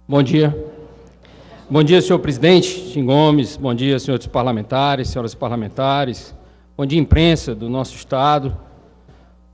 Bom dia. Bom dia, senhor presidente Tim Gomes. Bom dia, senhores parlamentares, senhoras parlamentares. Bom dia, imprensa do nosso Estado.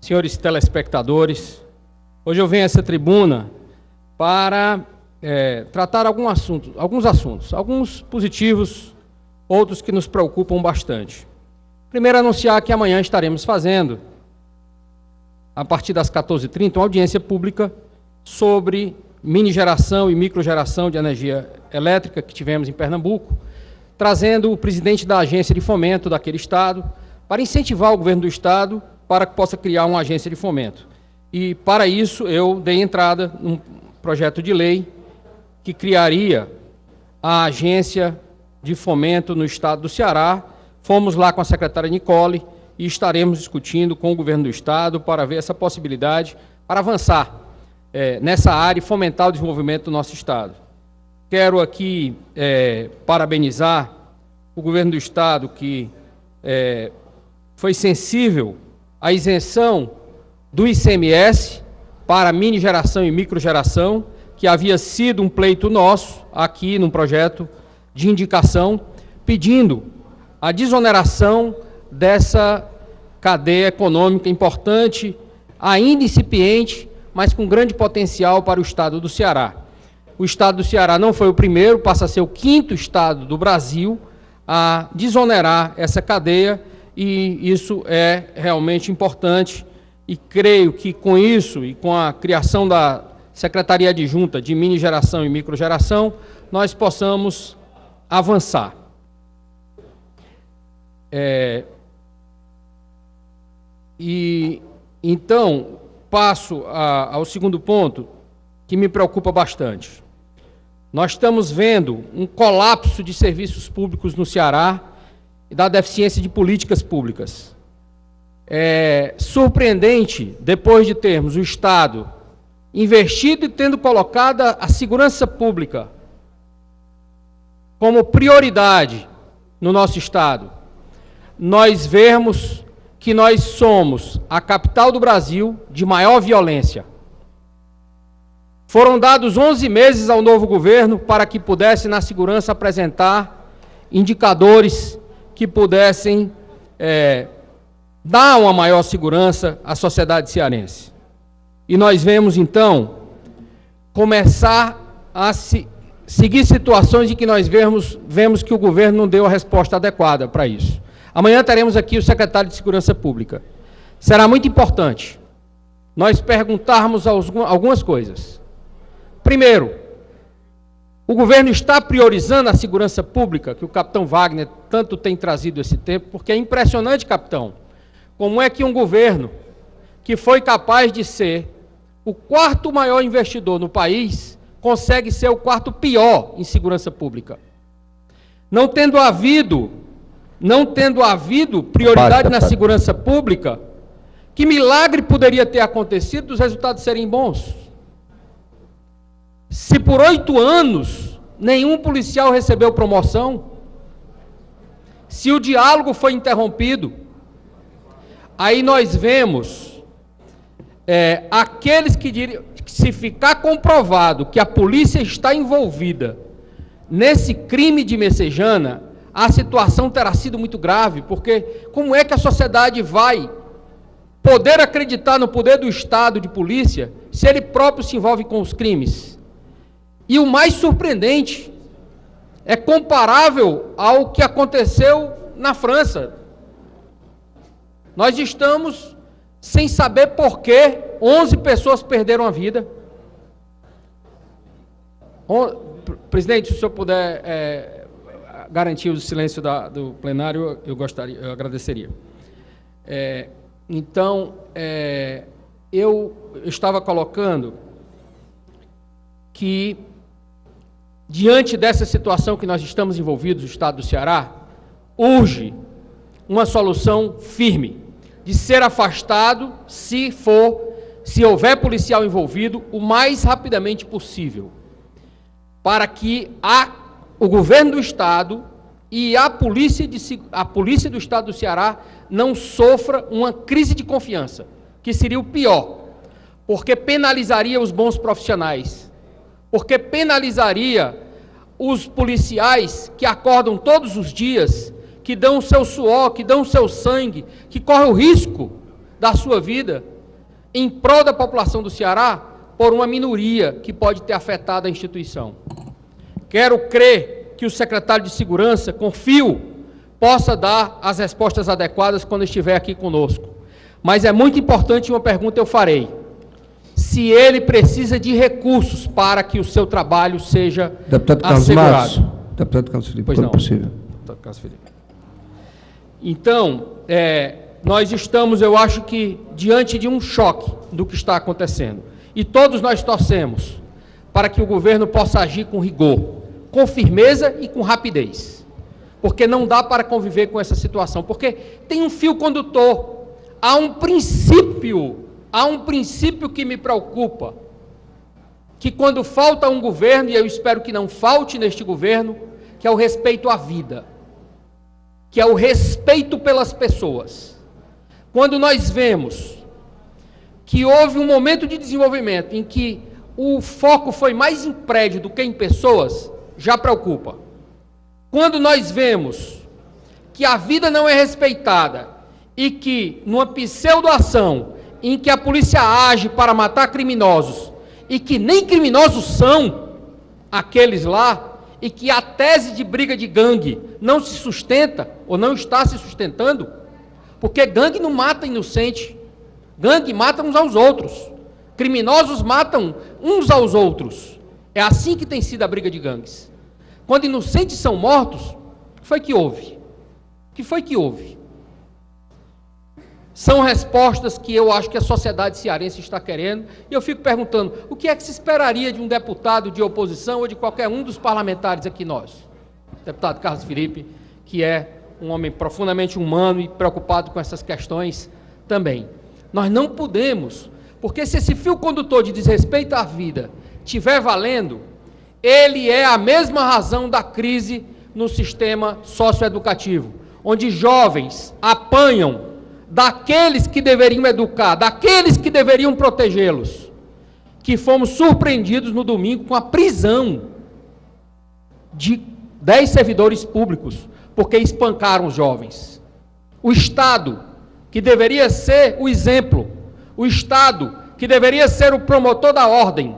Senhores telespectadores. Hoje eu venho a essa tribuna para tratar alguns assuntos, alguns positivos, outros que nos preocupam bastante. Primeiro, anunciar que amanhã estaremos fazendo, a partir das 14h30, uma audiência pública sobre mini-geração e microgeração de energia elétrica que tivemos em Pernambuco, trazendo o presidente da agência de fomento daquele estado para incentivar o governo do estado para que possa criar uma agência de fomento. E, para isso, eu dei entrada num projeto de lei que criaria a agência de fomento no estado do Ceará. Fomos lá com a secretária Nicole e estaremos discutindo com o governo do estado para ver essa possibilidade, para avançar nessa área e fomentar o desenvolvimento do nosso estado. Quero aqui parabenizar o governo do estado que foi sensível à isenção do ICMS para mini-geração e microgeração, que havia sido um pleito nosso aqui num projeto de indicação, pedindo a desoneração dessa cadeia econômica importante, ainda incipiente, mas com grande potencial para o estado do Ceará. O estado do Ceará não foi o primeiro, passa a ser o 5º estado do Brasil a desonerar essa cadeia, e isso é realmente importante, e creio que com isso e com a criação da Secretaria Adjunta de Mini-Geração e Microgeração, nós possamos avançar. Então, passo ao segundo ponto, que me preocupa bastante. Nós estamos vendo um colapso de serviços públicos no Ceará e da deficiência de políticas públicas. É surpreendente, depois de termos o Estado investido e tendo colocado a segurança pública como prioridade no nosso Estado, nós vermos que nós somos a capital do Brasil de maior violência. Foram dados 11 meses ao novo governo para que pudesse, na segurança, apresentar indicadores que pudessem dar uma maior segurança à sociedade cearense. E nós vemos, então, começar a seguir situações em que nós vemos que o governo não deu a resposta adequada para isso. Amanhã teremos aqui o secretário de Segurança Pública. Será muito importante nós perguntarmos algumas coisas. Primeiro, o governo está priorizando a segurança pública, que o capitão Wagner tanto tem trazido esse tempo, porque é impressionante, capitão, como é que um governo que foi capaz de ser o 4º maior investidor no país consegue ser o 4º pior em segurança pública. Não tendo havido prioridade na segurança pública, que milagre poderia ter acontecido dos resultados serem bons? Se por 8 anos nenhum policial recebeu promoção, se o diálogo foi interrompido, aí nós vemos aqueles que diriam, se ficar comprovado que a polícia está envolvida nesse crime de Messejana, a situação terá sido muito grave, porque como é que a sociedade vai poder acreditar no poder do Estado de polícia se ele próprio se envolve com os crimes? E o mais surpreendente é comparável ao que aconteceu na França. Nós estamos sem saber por que 11 pessoas perderam a vida. Presidente, se o senhor puder garantir o silêncio do plenário, eu agradeceria. Então, eu estava colocando que, diante dessa situação que nós estamos envolvidos, o Estado do Ceará, urge uma solução firme, de ser afastado, se houver policial envolvido, o mais rapidamente possível, para que o governo do Estado e a polícia do Estado do Ceará não sofra uma crise de confiança, que seria o pior. porque penalizaria os bons profissionais, porque penalizaria os policiais que acordam todos os dias, que dão o seu suor, que dão o seu sangue, que correm o risco da sua vida em prol da população do Ceará, por uma minoria que pode ter afetado a instituição. Quero crer que o secretário de Segurança, confio, possa dar as respostas adequadas quando estiver aqui conosco. Mas é muito importante, uma pergunta eu farei: se ele precisa de recursos para que o seu trabalho seja Deputado Carlos assegurado. Matos. Deputado Carlos Felipe, quando possível. Deputado Carlos Felipe. Então, nós estamos, eu acho que, diante de um choque do que está acontecendo. E todos nós torcemos para que o governo possa agir com rigor, com firmeza e com rapidez. Porque não dá para conviver com essa situação. Porque tem um fio condutor, há um princípio que me preocupa, que quando falta um governo, e eu espero que não falte neste governo, que é o respeito à vida, que é o respeito pelas pessoas. Quando nós vemos que houve um momento de desenvolvimento em que o foco foi mais em prédio do que em pessoas, já preocupa. Quando nós vemos que a vida não é respeitada e que, numa pseudo-ação em que a polícia age para matar criminosos e que nem criminosos são aqueles lá, e que a tese de briga de gangue não se sustenta ou não está se sustentando, porque gangue não mata inocente, gangue mata uns aos outros, criminosos matam uns aos outros. É assim que tem sido a briga de gangues. Quando inocentes são mortos, o que foi que houve? O que foi que houve? São respostas que eu acho que a sociedade cearense está querendo, e eu fico perguntando, o que é que se esperaria de um deputado de oposição ou de qualquer um dos parlamentares aqui nós? Deputado Carlos Felipe, que é um homem profundamente humano e preocupado com essas questões também. Nós não podemos, porque se esse fio condutor de desrespeito à vida estiver valendo, ele é a mesma razão da crise no sistema socioeducativo, onde jovens apanham daqueles que deveriam educar, daqueles que deveriam protegê-los, que fomos surpreendidos no domingo com a prisão de 10 servidores públicos, porque espancaram os jovens. O Estado, que deveria ser o exemplo, o Estado, que deveria ser o promotor da ordem,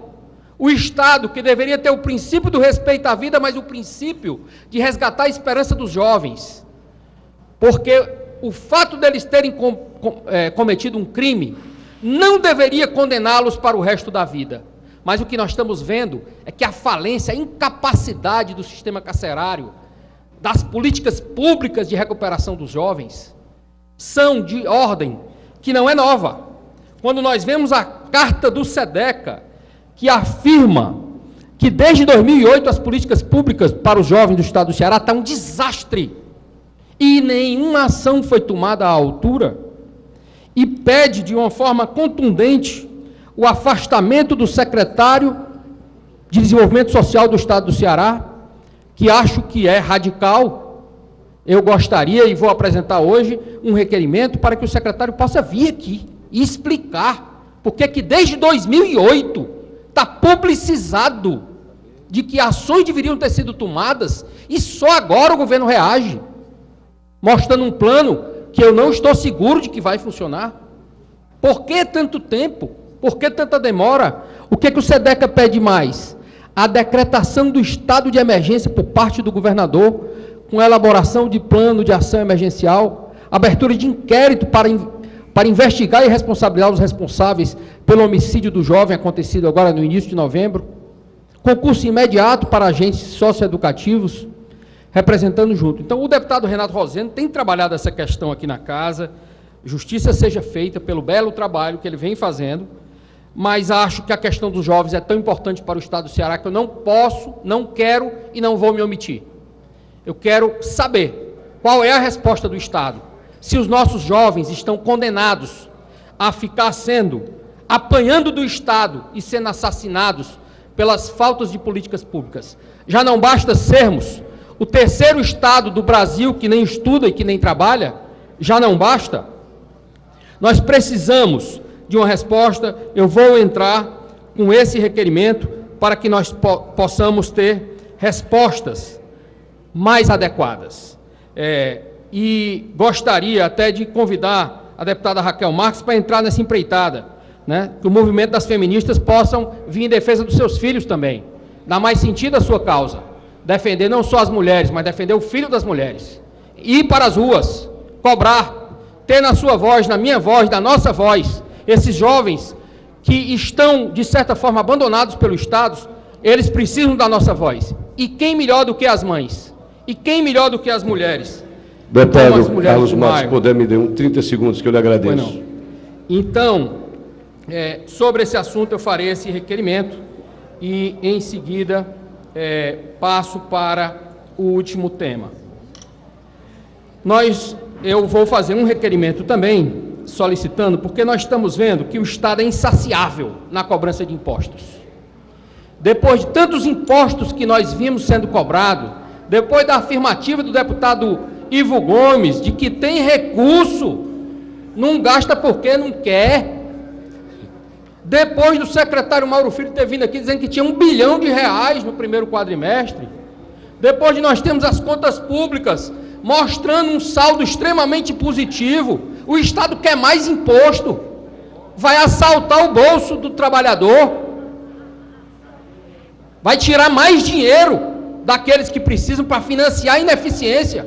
o Estado, que deveria ter o princípio do respeito à vida, mas o princípio de resgatar a esperança dos jovens, porque o fato deles terem cometido um crime não deveria condená-los para o resto da vida. Mas o que nós estamos vendo é que a falência, a incapacidade do sistema carcerário, das políticas públicas de recuperação dos jovens, são de ordem que não é nova. Quando nós vemos a carta do SEDECA, que afirma que desde 2008 as políticas públicas para os jovens do estado do Ceará estão um desastre, e nenhuma ação foi tomada à altura, e pede de uma forma contundente o afastamento do secretário de Desenvolvimento Social do Estado do Ceará, que acho que é radical. Eu gostaria, e vou apresentar hoje, um requerimento para que o secretário possa vir aqui e explicar porque que desde 2008 está publicizado de que ações deveriam ter sido tomadas e só agora o governo reage, mostrando um plano que eu não estou seguro de que vai funcionar. Por que tanto tempo? Por que tanta demora? O que o SEDECA pede mais? A decretação do estado de emergência por parte do governador, com elaboração de plano de ação emergencial, abertura de inquérito para investigar e responsabilizar os responsáveis pelo homicídio do jovem acontecido agora no início de novembro, concurso imediato para agentes socioeducativos, representando junto. Então, o deputado Renato Rosendo tem trabalhado essa questão aqui na casa, justiça seja feita pelo belo trabalho que ele vem fazendo, mas acho que a questão dos jovens é tão importante para o estado do Ceará que eu não posso, não quero e não vou me omitir. Eu quero saber qual é a resposta do Estado, se os nossos jovens estão condenados a ficar apanhando do Estado e sendo assassinados pelas faltas de políticas públicas. Já não basta sermos o terceiro estado do Brasil que nem estuda e que nem trabalha, já não basta. Nós precisamos de uma resposta, eu vou entrar com esse requerimento para que nós possamos ter respostas mais adequadas. E gostaria até de convidar a deputada Raquel Marques para entrar nessa empreitada, né? Que o movimento das feministas possam vir em defesa dos seus filhos também, dar mais sentido à sua causa, defender não só as mulheres, mas defender o filho das mulheres, ir para as ruas, cobrar, ter na sua voz, na minha voz, na nossa voz, esses jovens que estão, de certa forma, abandonados pelo Estado, eles precisam da nossa voz. E quem melhor do que as mães? E quem melhor do que as mulheres? Deputado Carlos Matos, puder me dar 30 segundos que eu lhe agradeço. Então, sobre esse assunto eu farei esse requerimento e, em seguida, passo para o último tema. Eu vou fazer um requerimento também, solicitando, porque nós estamos vendo que o Estado é insaciável na cobrança de impostos. Depois de tantos impostos que nós vimos sendo cobrados, depois da afirmativa do deputado Ivo Gomes, de que tem recurso, não gasta porque não quer, depois do secretário Mauro Filho ter vindo aqui dizendo que tinha R$1 bilhão no primeiro quadrimestre, depois de nós termos as contas públicas mostrando um saldo extremamente positivo, o Estado quer mais imposto, vai assaltar o bolso do trabalhador, vai tirar mais dinheiro daqueles que precisam para financiar a ineficiência.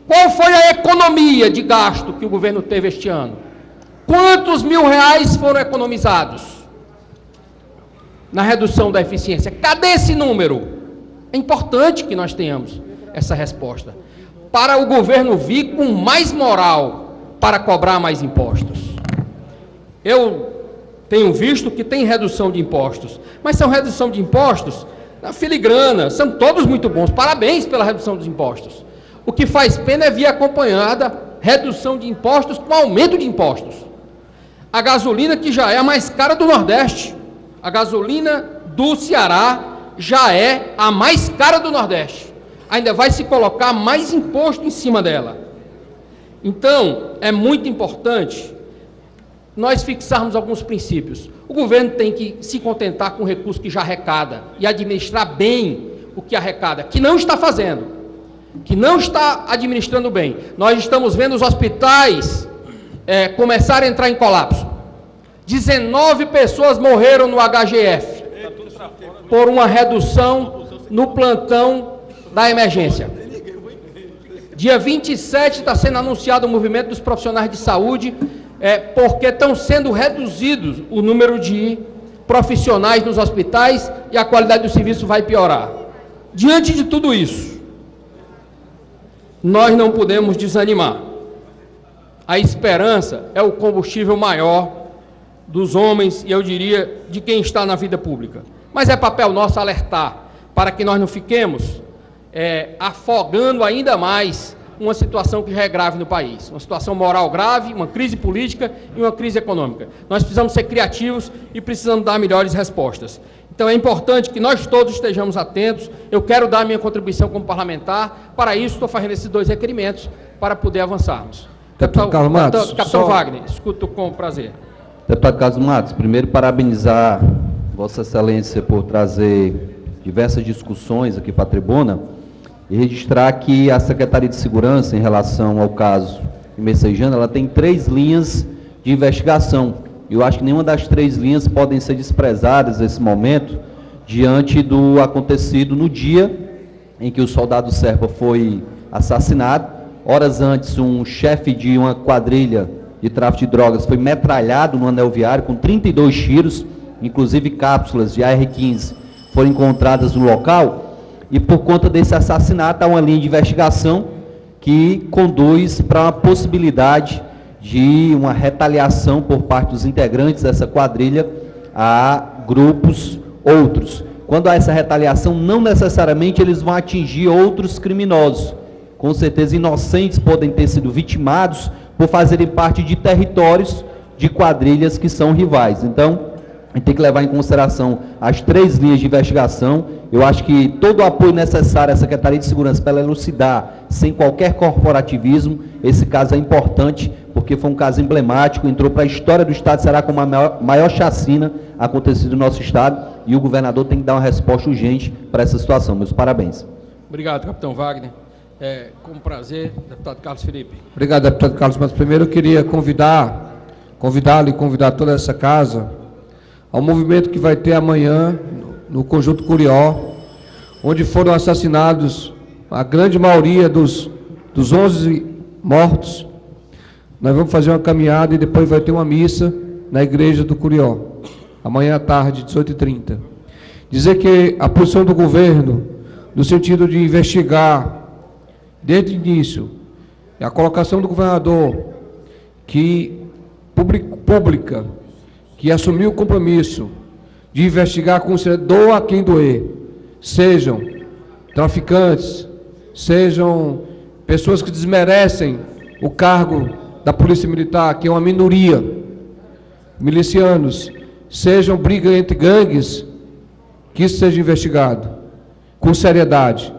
Qual foi a economia de gasto que o governo teve este ano? Quantos R$1.000 foram economizados na redução da eficiência? Cadê esse número? É importante que nós tenhamos essa resposta, para o governo vir com mais moral para cobrar mais impostos. Eu tenho visto que tem redução de impostos, mas são redução de impostos na filigrana, são todos muito bons, parabéns pela redução dos impostos. O que faz pena é vir acompanhada redução de impostos com aumento de impostos. A gasolina, que já é a mais cara do Nordeste, a gasolina do Ceará já é a mais cara do Nordeste, ainda vai se colocar mais imposto em cima dela. Então, é muito importante nós fixarmos alguns princípios. O governo tem que se contentar com o recurso que já arrecada e administrar bem o que arrecada, que não está fazendo, que não está administrando bem. Nós estamos vendo os hospitais começarem a entrar em colapso. 19 pessoas morreram no HGF por uma redução no plantão da emergência. Dia 27 está sendo anunciado o movimento dos profissionais de saúde, porque estão sendo reduzidos o número de profissionais nos hospitais e a qualidade do serviço vai piorar. Diante de tudo isso, nós não podemos desanimar. A esperança é o combustível maior dos homens e, eu diria, de quem está na vida pública. Mas é papel nosso alertar para que nós não fiquemos afogando ainda mais uma situação que já é grave no país, uma situação moral grave, uma crise política e uma crise econômica. Nós precisamos ser criativos e precisamos dar melhores respostas. Então é importante que nós todos estejamos atentos. Eu quero dar a minha contribuição como parlamentar, para isso estou fazendo esses 2 requerimentos, para poder avançarmos. Deputado Carlos Matos, Capitão Wagner, escuto com prazer. Deputado Carlos Matos, primeiro parabenizar Vossa Excelência por trazer diversas discussões aqui para a tribuna e registrar que a Secretaria de Segurança, em relação ao caso de Messejana, ela tem 3 linhas de investigação. Eu acho que nenhuma das 3 linhas podem ser desprezadas nesse momento, diante do acontecido no dia em que o soldado Serpa foi assassinado. Horas antes, um chefe de uma quadrilha de tráfico de drogas foi metralhado no anel viário com 32 tiros, inclusive cápsulas de AR-15 foram encontradas no local. E por conta desse assassinato, há uma linha de investigação que conduz para uma possibilidade de uma retaliação por parte dos integrantes dessa quadrilha a grupos outros. Quando há essa retaliação, não necessariamente eles vão atingir outros criminosos. Com certeza, inocentes podem ter sido vitimados por fazerem parte de territórios de quadrilhas que são rivais. Então, a gente tem que levar em consideração as 3 linhas de investigação. Eu acho que todo o apoio necessário à Secretaria de Segurança para ela elucidar, sem qualquer corporativismo, esse caso é importante, porque foi um caso emblemático, entrou para a história do Estado de Ceará como a maior chacina acontecida no nosso Estado, e o governador tem que dar uma resposta urgente para essa situação. Meus parabéns. Obrigado, capitão Wagner. Com prazer, deputado Carlos Felipe. Obrigado, deputado Carlos, mas primeiro eu queria convidá-lo e convidar toda essa casa ao movimento que vai ter amanhã no Conjunto Curió, onde foram assassinados a grande maioria dos 11 mortos. Nós vamos fazer uma caminhada e depois vai ter uma missa na igreja do Curió, amanhã à tarde, 18h30. Dizer que a posição do governo, no sentido de investigar, desde o início, a colocação do governador, que pública, que assumiu o compromisso de investigar com doa a quem doer, sejam traficantes, sejam pessoas que desmerecem o cargo da Polícia Militar, que é uma minoria, milicianos, sejam brigas entre gangues, que isso seja investigado com seriedade.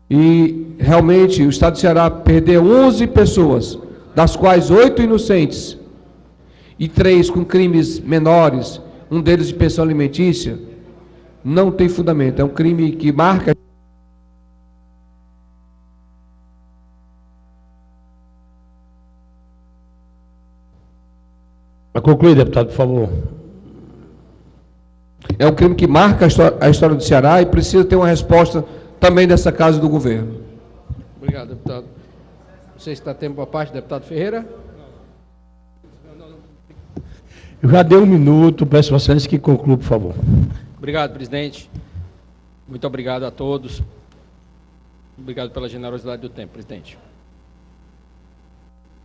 E realmente o Estado de Ceará perdeu 11 pessoas, das quais 8 inocentes, e 3 com crimes menores, um deles de pensão alimentícia, não tem fundamento. É um crime que marca... Para concluir, deputado, por favor. É um crime que marca a história do Ceará e precisa ter uma resposta também dessa casa do governo. Obrigado, deputado. Não sei se está tempo para parte, deputado Ferreira. Eu já dei 1 minuto, peço a Vossa Excelência que conclua, por favor. Obrigado, presidente. Muito obrigado a todos. Obrigado pela generosidade do tempo, presidente.